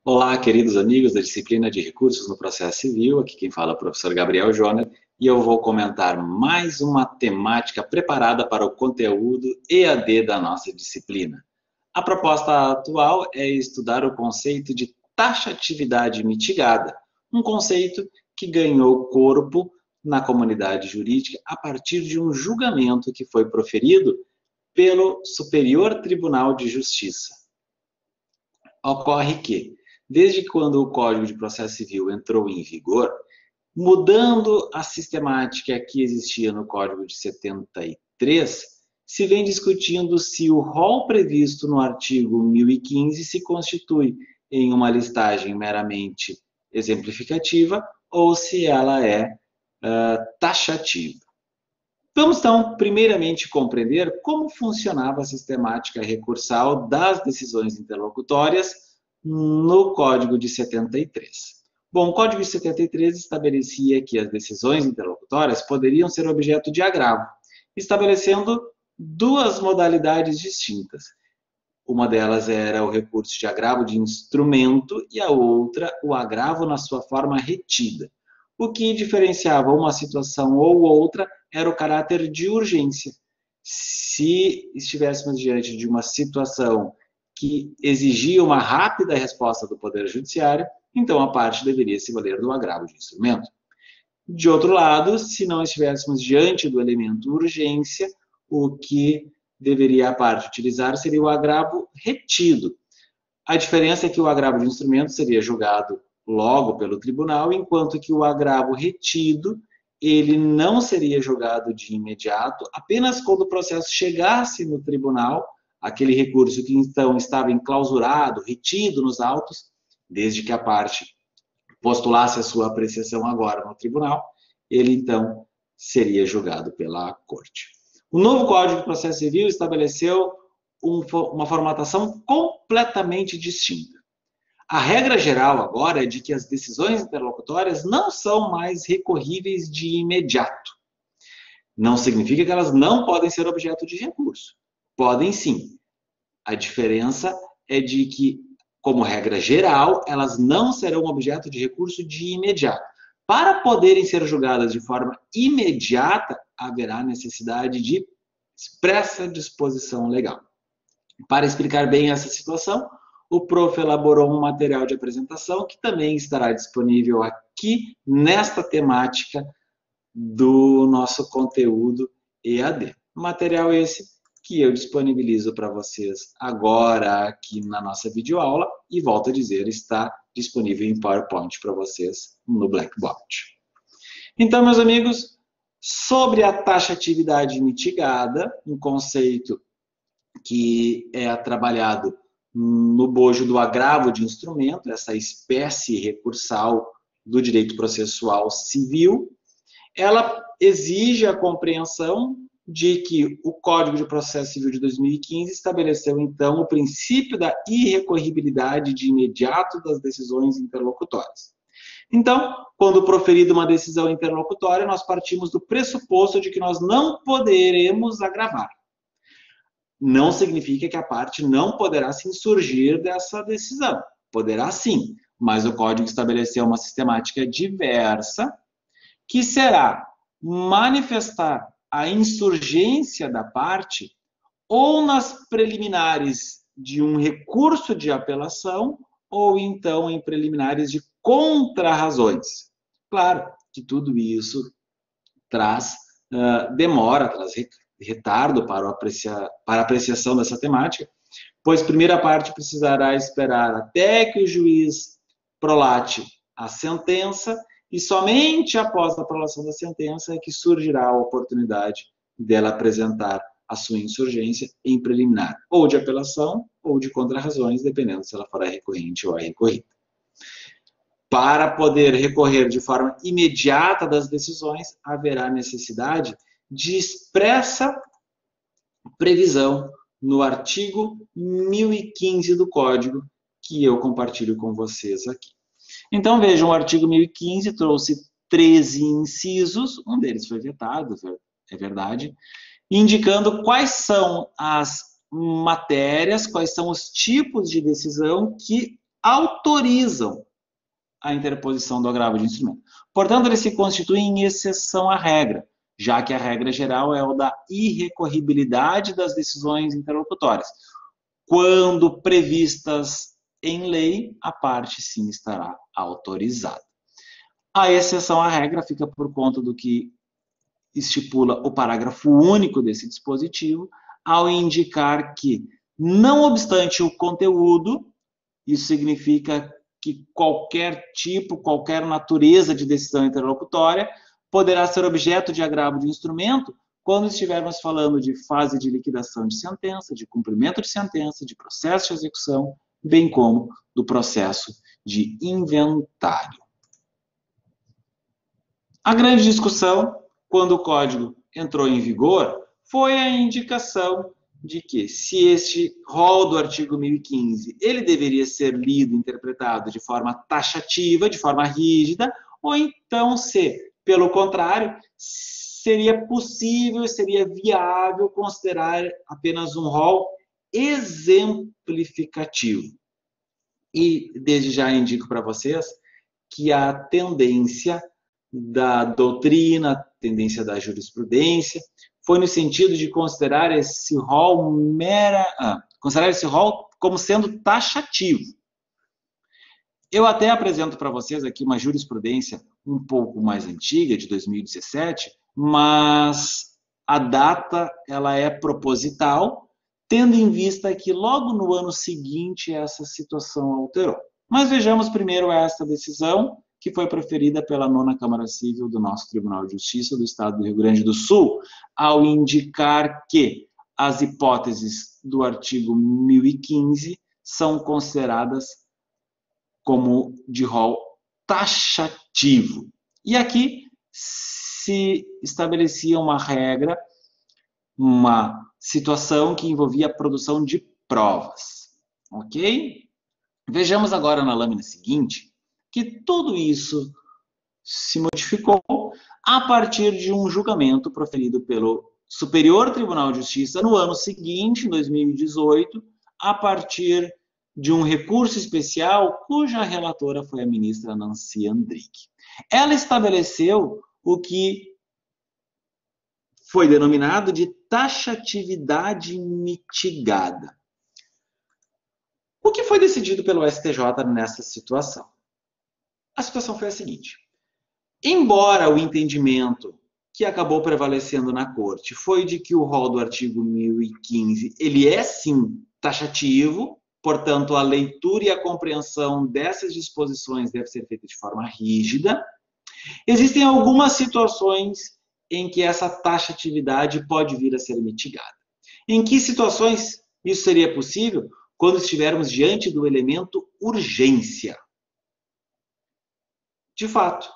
Olá, queridos amigos da disciplina de Recursos no Processo Civil. Aqui quem fala é o professor Gabriel Joner e eu vou comentar mais uma temática preparada para o conteúdo EAD da nossa disciplina. A proposta atual é estudar o conceito de taxatividade mitigada, um conceito que ganhou corpo na comunidade jurídica a partir de um julgamento que foi proferido pelo Superior Tribunal de Justiça. Ocorre que, desde quando o Código de Processo Civil entrou em vigor, mudando a sistemática que existia no Código de 73, se vem discutindo se o rol previsto no artigo 1015 se constitui em uma listagem meramente exemplificativa ou se ela é taxativa. Vamos, então, primeiramente compreender como funcionava a sistemática recursal das decisões interlocutórias no Código de 73. Bom, o Código de 73 estabelecia que as decisões interlocutórias poderiam ser objeto de agravo, estabelecendo duas modalidades distintas. Uma delas era o recurso de agravo de instrumento e a outra o agravo na sua forma retida. O que diferenciava uma situação ou outra era o caráter de urgência. Se estivéssemos diante de uma situação que exigia uma rápida resposta do Poder Judiciário, então a parte deveria se valer do agravo de instrumento. De outro lado, se não estivéssemos diante do elemento urgência, o que deveria a parte utilizar seria o agravo retido. A diferença é que o agravo de instrumento seria julgado logo pelo tribunal, enquanto que o agravo retido, ele não seria julgado de imediato, apenas quando o processo chegasse no tribunal, aquele recurso que então estava enclausurado, retido nos autos, desde que a parte postulasse a sua apreciação agora no tribunal, ele então seria julgado pela corte. O novo Código de Processo Civil estabeleceu uma formatação completamente distinta. A regra geral agora é de que as decisões interlocutórias não são mais recorríveis de imediato. Não significa que elas não podem ser objeto de recurso. Podem sim. A diferença é de que, como regra geral, elas não serão objeto de recurso de imediato. Para poderem ser julgadas de forma imediata, haverá necessidade de expressa disposição legal. Para explicar bem essa situação, o prof. Elaborou um material de apresentação que também estará disponível aqui nesta temática do nosso conteúdo EAD. Material esse que eu disponibilizo para vocês agora aqui na nossa videoaula e, volto a dizer, está disponível em PowerPoint para vocês no Blackboard. Então, meus amigos, sobre a taxatividade mitigada, um conceito que é trabalhado no bojo do agravo de instrumento, essa espécie recursal do direito processual civil, ela exige a compreensão de que o Código de Processo Civil de 2015 estabeleceu, então, o princípio da irrecorribilidade de imediato das decisões interlocutórias. Então, quando proferida uma decisão interlocutória, nós partimos do pressuposto de que nós não poderemos agravar. Não significa que a parte não poderá se insurgir dessa decisão. Poderá sim, mas o Código estabeleceu uma sistemática diversa que será manifestar a insurgência da parte ou nas preliminares de um recurso de apelação ou então em preliminares de contrarrazões. Claro que tudo isso traz demora, traz retardo para a apreciação dessa temática, pois primeira parte precisará esperar até que o juiz prolate a sentença e somente após a prolação da sentença é que surgirá a oportunidade dela apresentar a sua insurgência em preliminar, ou de apelação ou de contrarrazões, dependendo se ela for recorrente ou recorrida. Para poder recorrer de forma imediata das decisões, haverá necessidade de expressa previsão no artigo 1015 do Código, que eu compartilho com vocês aqui. Então, vejam, o artigo 1015 trouxe 13 incisos, um deles foi vetado, é verdade, indicando quais são as matérias, quais são os tipos de decisão que autorizam a interposição do agravo de instrumento. Portanto, eles se constituem exceção à regra, já que a regra geral é o da irrecorribilidade das decisões interlocutórias. Quando previstas em lei, a parte sim estará autorizada. A exceção à regra fica por conta do que estipula o parágrafo único desse dispositivo, ao indicar que, não obstante o conteúdo, isso significa que qualquer tipo, qualquer natureza de decisão interlocutória poderá ser objeto de agravo de instrumento quando estivermos falando de fase de liquidação de sentença, de cumprimento de sentença, de processo de execução, bem como do processo de inventário. A grande discussão, quando o Código entrou em vigor, foi a indicação de que, se este rol do artigo 1015 ele deveria ser lido e interpretado de forma taxativa, de forma rígida, ou então se, pelo contrário, seria possível, seria viável considerar apenas um rol exemplificativo. E desde já indico para vocês que a tendência da doutrina, a tendência da jurisprudência, foi no sentido de considerar esse rol como sendo taxativo. Eu até apresento para vocês aqui uma jurisprudência um pouco mais antiga, de 2017, mas a data ela é proposital, tendo em vista que logo no ano seguinte essa situação alterou. Mas vejamos primeiro esta decisão, que foi proferida pela 9ª Câmara Civil do nosso Tribunal de Justiça do Estado do Rio Grande do Sul, ao indicar que as hipóteses do artigo 1015 são consideradas como de rol taxativo. E aqui se estabelecia uma regra, uma situação que envolvia a produção de provas. Ok? Vejamos agora na lâmina seguinte que tudo isso se modificou a partir de um julgamento proferido pelo Superior Tribunal de Justiça no ano seguinte, em 2018, a partir de um recurso especial cuja relatora foi a ministra Nancy Andrighi. Ela estabeleceu o que foi denominado de taxatividade mitigada. O que foi decidido pelo STJ nessa situação? A situação foi a seguinte: embora o entendimento que acabou prevalecendo na corte foi de que o rol do artigo 1015 ele é sim taxativo, portanto a leitura e a compreensão dessas disposições deve ser feita de forma rígida, existem algumas situações em que essa taxatividade pode vir a ser mitigada. Em que situações isso seria possível? Quando estivermos diante do elemento urgência. De fato,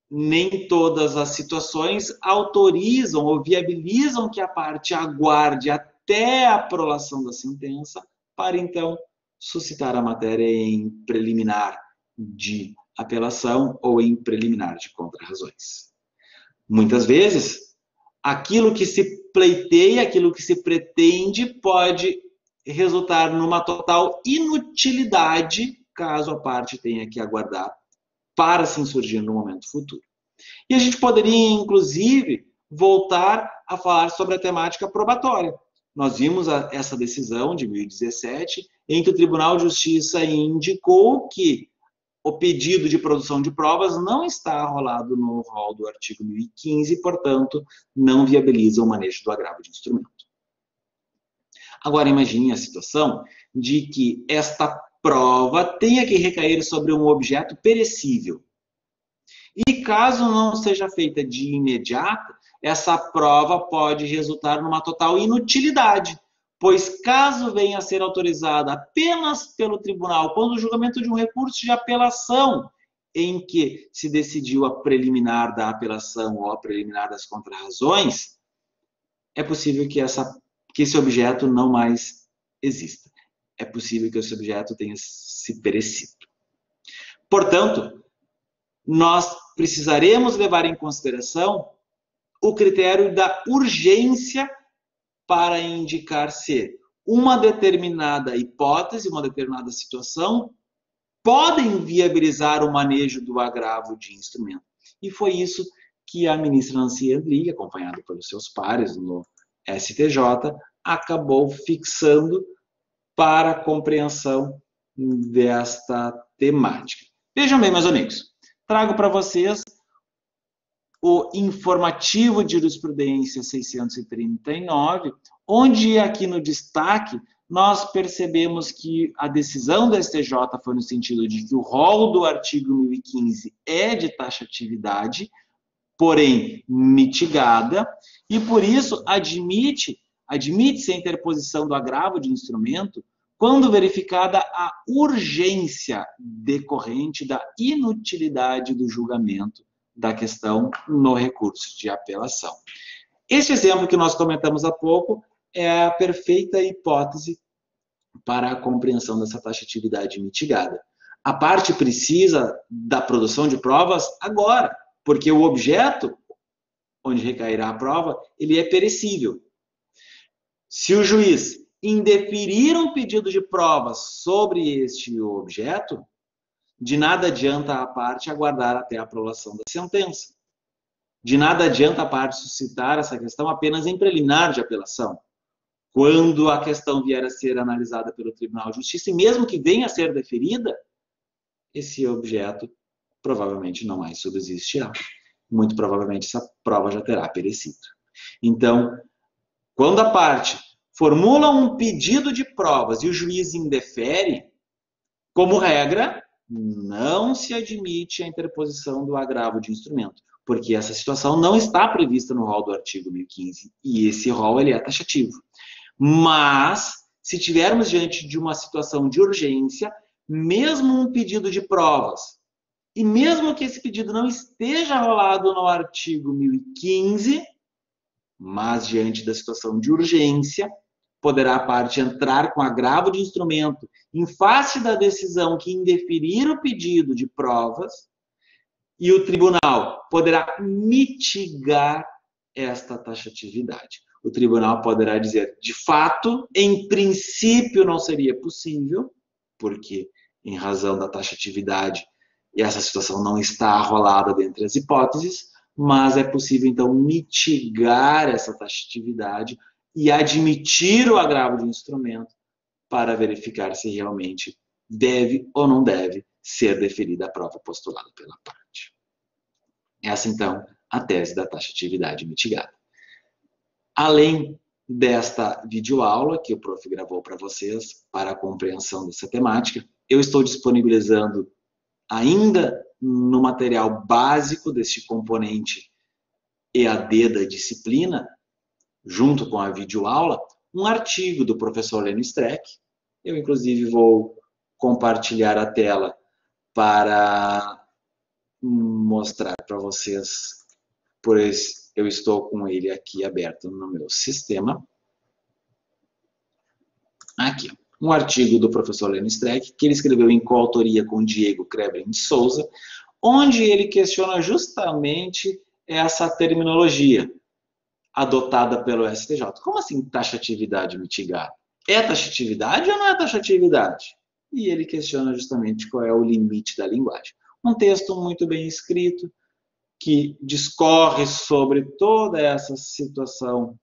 nem todas as situações autorizam ou viabilizam que a parte aguarde até a prolação da sentença para, então, suscitar a matéria em preliminar de apelação ou em preliminar de contrarrazões. Muitas vezes, aquilo que se pleiteia, aquilo que se pretende, pode resultar numa total inutilidade caso a parte tenha que aguardar para se insurgir no momento futuro. E a gente poderia, inclusive, voltar a falar sobre a temática probatória. Nós vimos essa decisão de 2017, em que o Tribunal de Justiça indicou que o pedido de produção de provas não está arrolado no rol do artigo 1015, portanto, não viabiliza o manejo do agravo de instrumento. Agora, imagine a situação de que esta prova tenha que recair sobre um objeto perecível. E caso não seja feita de imediato, essa prova pode resultar numa total inutilidade, pois caso venha a ser autorizada apenas pelo tribunal, quando o julgamento de um recurso de apelação, em que se decidiu a preliminar da apelação ou a preliminar das contrarrazões, é possível que esse objeto não mais exista. É possível que esse objeto tenha se perecido. Portanto, nós precisaremos levar em consideração o critério da urgência para indicar se uma determinada hipótese, uma determinada situação, podem viabilizar o manejo do agravo de instrumento. E foi isso que a ministra Nancy Andrighi, acompanhada pelos seus pares no STJ, acabou fixando para a compreensão desta temática. Vejam bem, meus amigos, trago para vocês o informativo de jurisprudência 639, onde aqui no destaque nós percebemos que a decisão do STJ foi no sentido de que o rol do artigo 1015 é de taxatividade, porém mitigada, e por isso admite-se a interposição do agravo de instrumento quando verificada a urgência decorrente da inutilidade do julgamento da questão no recurso de apelação. Este exemplo que nós comentamos há pouco é a perfeita hipótese para a compreensão dessa taxatividade mitigada. A parte precisa da produção de provas agora, porque o objeto onde recairá a prova, ele é perecível. Se o juiz indeferir um pedido de provas sobre este objeto, de nada adianta a parte aguardar até a aprovação da sentença. De nada adianta a parte suscitar essa questão apenas em preliminar de apelação. Quando a questão vier a ser analisada pelo Tribunal de Justiça, e mesmo que venha a ser deferida, esse objeto provavelmente não mais subsistirá. Muito provavelmente essa prova já terá perecido. Então, quando a parte formula um pedido de provas e o juiz indefere, como regra, não se admite a interposição do agravo de instrumento, porque essa situação não está prevista no rol do artigo 1015, e esse rol ele é taxativo. Mas, se tivermos diante de uma situação de urgência, mesmo um pedido de provas, e mesmo que esse pedido não esteja rolado no artigo 1015, mas diante da situação de urgência, poderá a parte entrar com agravo de instrumento em face da decisão que indeferir o pedido de provas, e o tribunal poderá mitigar esta taxatividade. O tribunal poderá dizer, de fato, em princípio não seria possível, porque em razão da taxatividade essa situação não está arrolada dentre as hipóteses, mas é possível então mitigar essa taxatividade e admitir o agravo de instrumento para verificar se realmente deve ou não deve ser deferida a prova postulada pela parte. Essa, então, a tese da taxatividade mitigada. Além desta videoaula que o prof gravou para vocês para a compreensão dessa temática, eu estou disponibilizando ainda no material básico deste componente EAD da disciplina, junto com a videoaula, um artigo do professor Lênio Streck. Eu, inclusive, vou compartilhar a tela para mostrar para vocês, pois eu estou com ele aqui aberto no meu sistema. Aqui, um artigo do professor Lênio Streck, que ele escreveu em coautoria com Diego Kreblin de Souza, onde ele questiona justamente essa terminologia adotada pelo STJ. Como assim taxatividade mitigada? É taxatividade ou não é taxatividade? E ele questiona justamente qual é o limite da linguagem. Um texto muito bem escrito, que discorre sobre toda essa situação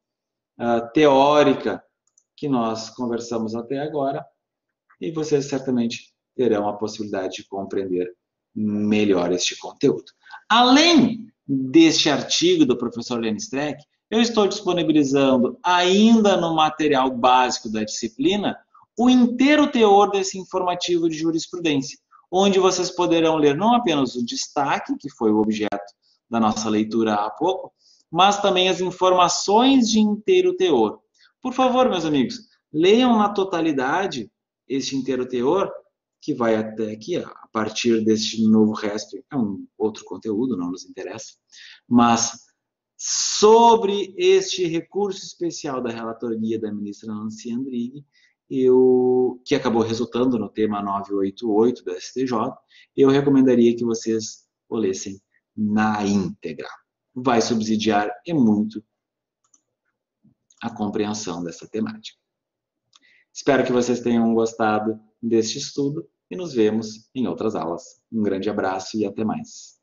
teórica que nós conversamos até agora, e vocês certamente terão a possibilidade de compreender melhor este conteúdo. Além deste artigo do professor Lênio Streck, eu estou disponibilizando ainda no material básico da disciplina o inteiro teor desse informativo de jurisprudência, onde vocês poderão ler não apenas o destaque, que foi o objeto da nossa leitura há pouco, mas também as informações de inteiro teor. Por favor, meus amigos, leiam na totalidade este inteiro teor, que vai até aqui, a partir deste novo RESP, é um outro conteúdo, não nos interessa, mas sobre este recurso especial da relatoria da ministra Nancy Andrighi, que acabou resultando no tema 988 do STJ, eu recomendaria que vocês o lessem na íntegra. Vai subsidiar e muito a compreensão dessa temática. Espero que vocês tenham gostado deste estudo e nos vemos em outras aulas. Um grande abraço e até mais.